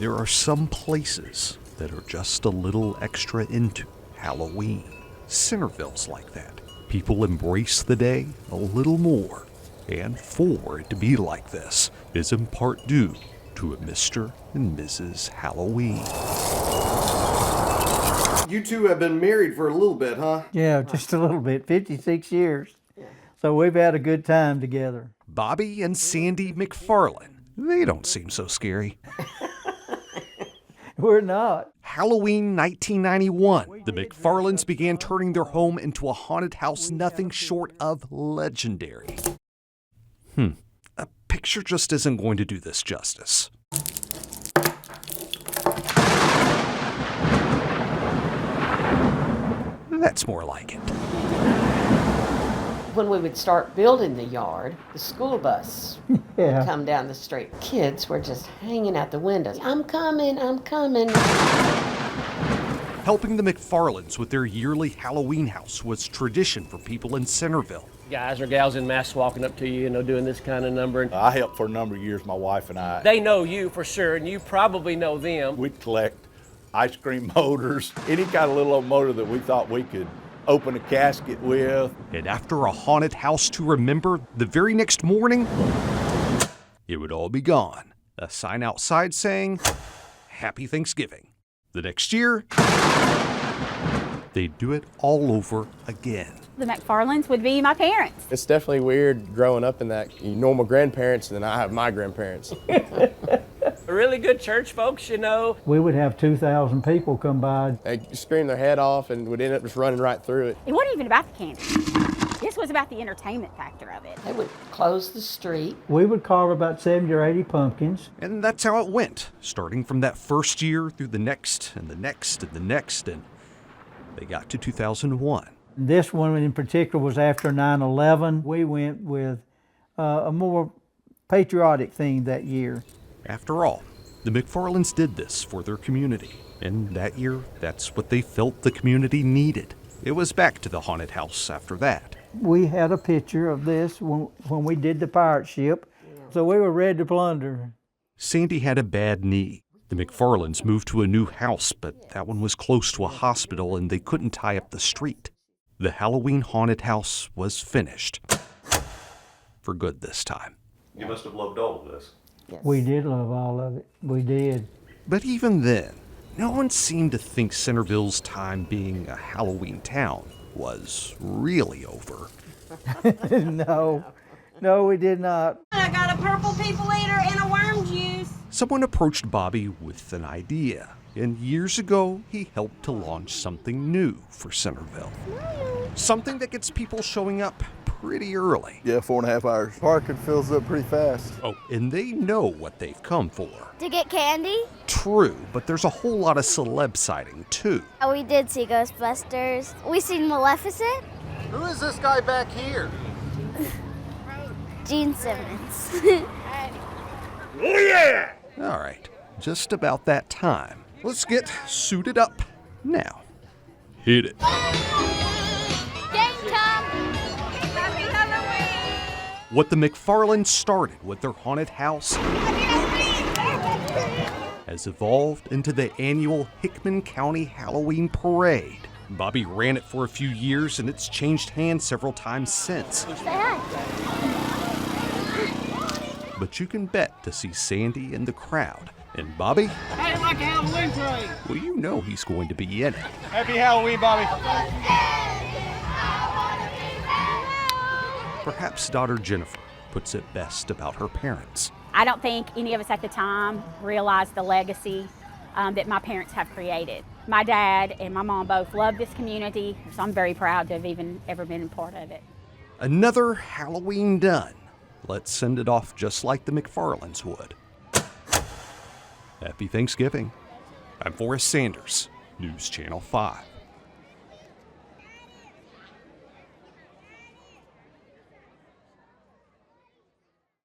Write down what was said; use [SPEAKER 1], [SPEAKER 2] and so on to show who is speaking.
[SPEAKER 1] There are some places that are just a little extra into Halloween. Centerville's like that. People embrace the day a little more. And for it to be like this is in part due to a Mr. and Mrs. Halloween.
[SPEAKER 2] You two have been married for a little bit, huh?
[SPEAKER 3] Yeah, just a little bit, 56 years. So we've had a good time together.
[SPEAKER 1] Bobby and Sandy McFarland, they don't seem so scary.
[SPEAKER 3] We're not.
[SPEAKER 1] Halloween 1991, the McFarlands began turning their home into a haunted house nothing short of legendary. A picture just isn't going to do this justice. That's more like it.
[SPEAKER 4] When we would start building the yard, the school bus would come down the street. Kids were just hanging out the windows. I'm coming, I'm coming.
[SPEAKER 1] Helping the McFarlands with their yearly Halloween house was tradition for people in Centerville.
[SPEAKER 5] Guys or gals in masks walking up to you, doing this kind of number.
[SPEAKER 6] I helped for a number of years, my wife and I.
[SPEAKER 5] They know you for sure, and you probably know them.
[SPEAKER 6] We'd collect ice cream motors, any kind of little old motor that we thought we could open a casket with.
[SPEAKER 1] And after a haunted house to remember, the very next morning, it would all be gone. A sign outside saying, Happy Thanksgiving. The next year, they'd do it all over again.
[SPEAKER 7] The McFarlands would be my parents.
[SPEAKER 8] It's definitely weird growing up in that normal grandparents, and then I have my grandparents.
[SPEAKER 5] Really good church folks,
[SPEAKER 3] We would have 2,000 people come by.
[SPEAKER 8] They'd scream their head off and would end up just running right through it.
[SPEAKER 7] It wasn't even about the candy. This was about the entertainment factor of it.
[SPEAKER 4] They would close the street.
[SPEAKER 3] We would carve about 70 or 80 pumpkins.
[SPEAKER 1] And that's how it went, starting from that first year through the next and the next and the next, and they got to 2001.
[SPEAKER 3] This one in particular was after 9/11. We went with a more patriotic theme that year.
[SPEAKER 1] After all, the McFarlands did this for their community, and that year, that's what they felt the community needed. It was back to the haunted house after that.
[SPEAKER 3] We had a picture of this when we did the pirate ship, so we were ready to plunder.
[SPEAKER 1] Sandy had a bad knee. The McFarlands moved to a new house, but that one was close to a hospital and they couldn't tie up the street. The Halloween haunted house was finished. For good this time.
[SPEAKER 2] You must have loved all of this.
[SPEAKER 4] Yes.
[SPEAKER 3] We did love all of it. We did.
[SPEAKER 1] But even then, no one seemed to think Centerville's time being a Halloween town was really over.
[SPEAKER 3] No, we did not.
[SPEAKER 9] I got a purple people eater and a worm juice.
[SPEAKER 1] Someone approached Bobby with an idea, and years ago, he helped to launch something new for Centerville. Something that gets people showing up pretty early.
[SPEAKER 6] Yeah, 4.5 hours. Parking fills up pretty fast.
[SPEAKER 1] Oh, and they know what they've come for.
[SPEAKER 10] To get candy?
[SPEAKER 1] True, but there's a whole lot of celeb sighting, too.
[SPEAKER 10] We did see Ghostbusters. We seen Maleficent.
[SPEAKER 2] Who is this guy back here?
[SPEAKER 10] Gene Simmons.
[SPEAKER 1] Oh, yeah! All right, just about that time. Let's get suited up now. Hit it. What the McFarlands started with their haunted house has evolved into the annual Hickman County Halloween Parade. Bobby ran it for a few years and it's changed hands several times since. But you can bet to see Sandy in the crowd. And Bobby?
[SPEAKER 5] Hey, like a Halloween parade.
[SPEAKER 1] Well, you know he's going to be in it.
[SPEAKER 5] Happy Halloween, Bobby.
[SPEAKER 1] Perhaps daughter Jennifer puts it best about her parents.
[SPEAKER 7] I don't think any of us at the time realized the legacy that my parents have created. My dad and my mom both love this community, so I'm very proud to have ever been a part of it.
[SPEAKER 1] Another Halloween done. Let's send it off just like the McFarlands would. Happy Thanksgiving. I'm Forrest Sanders, News Channel 5.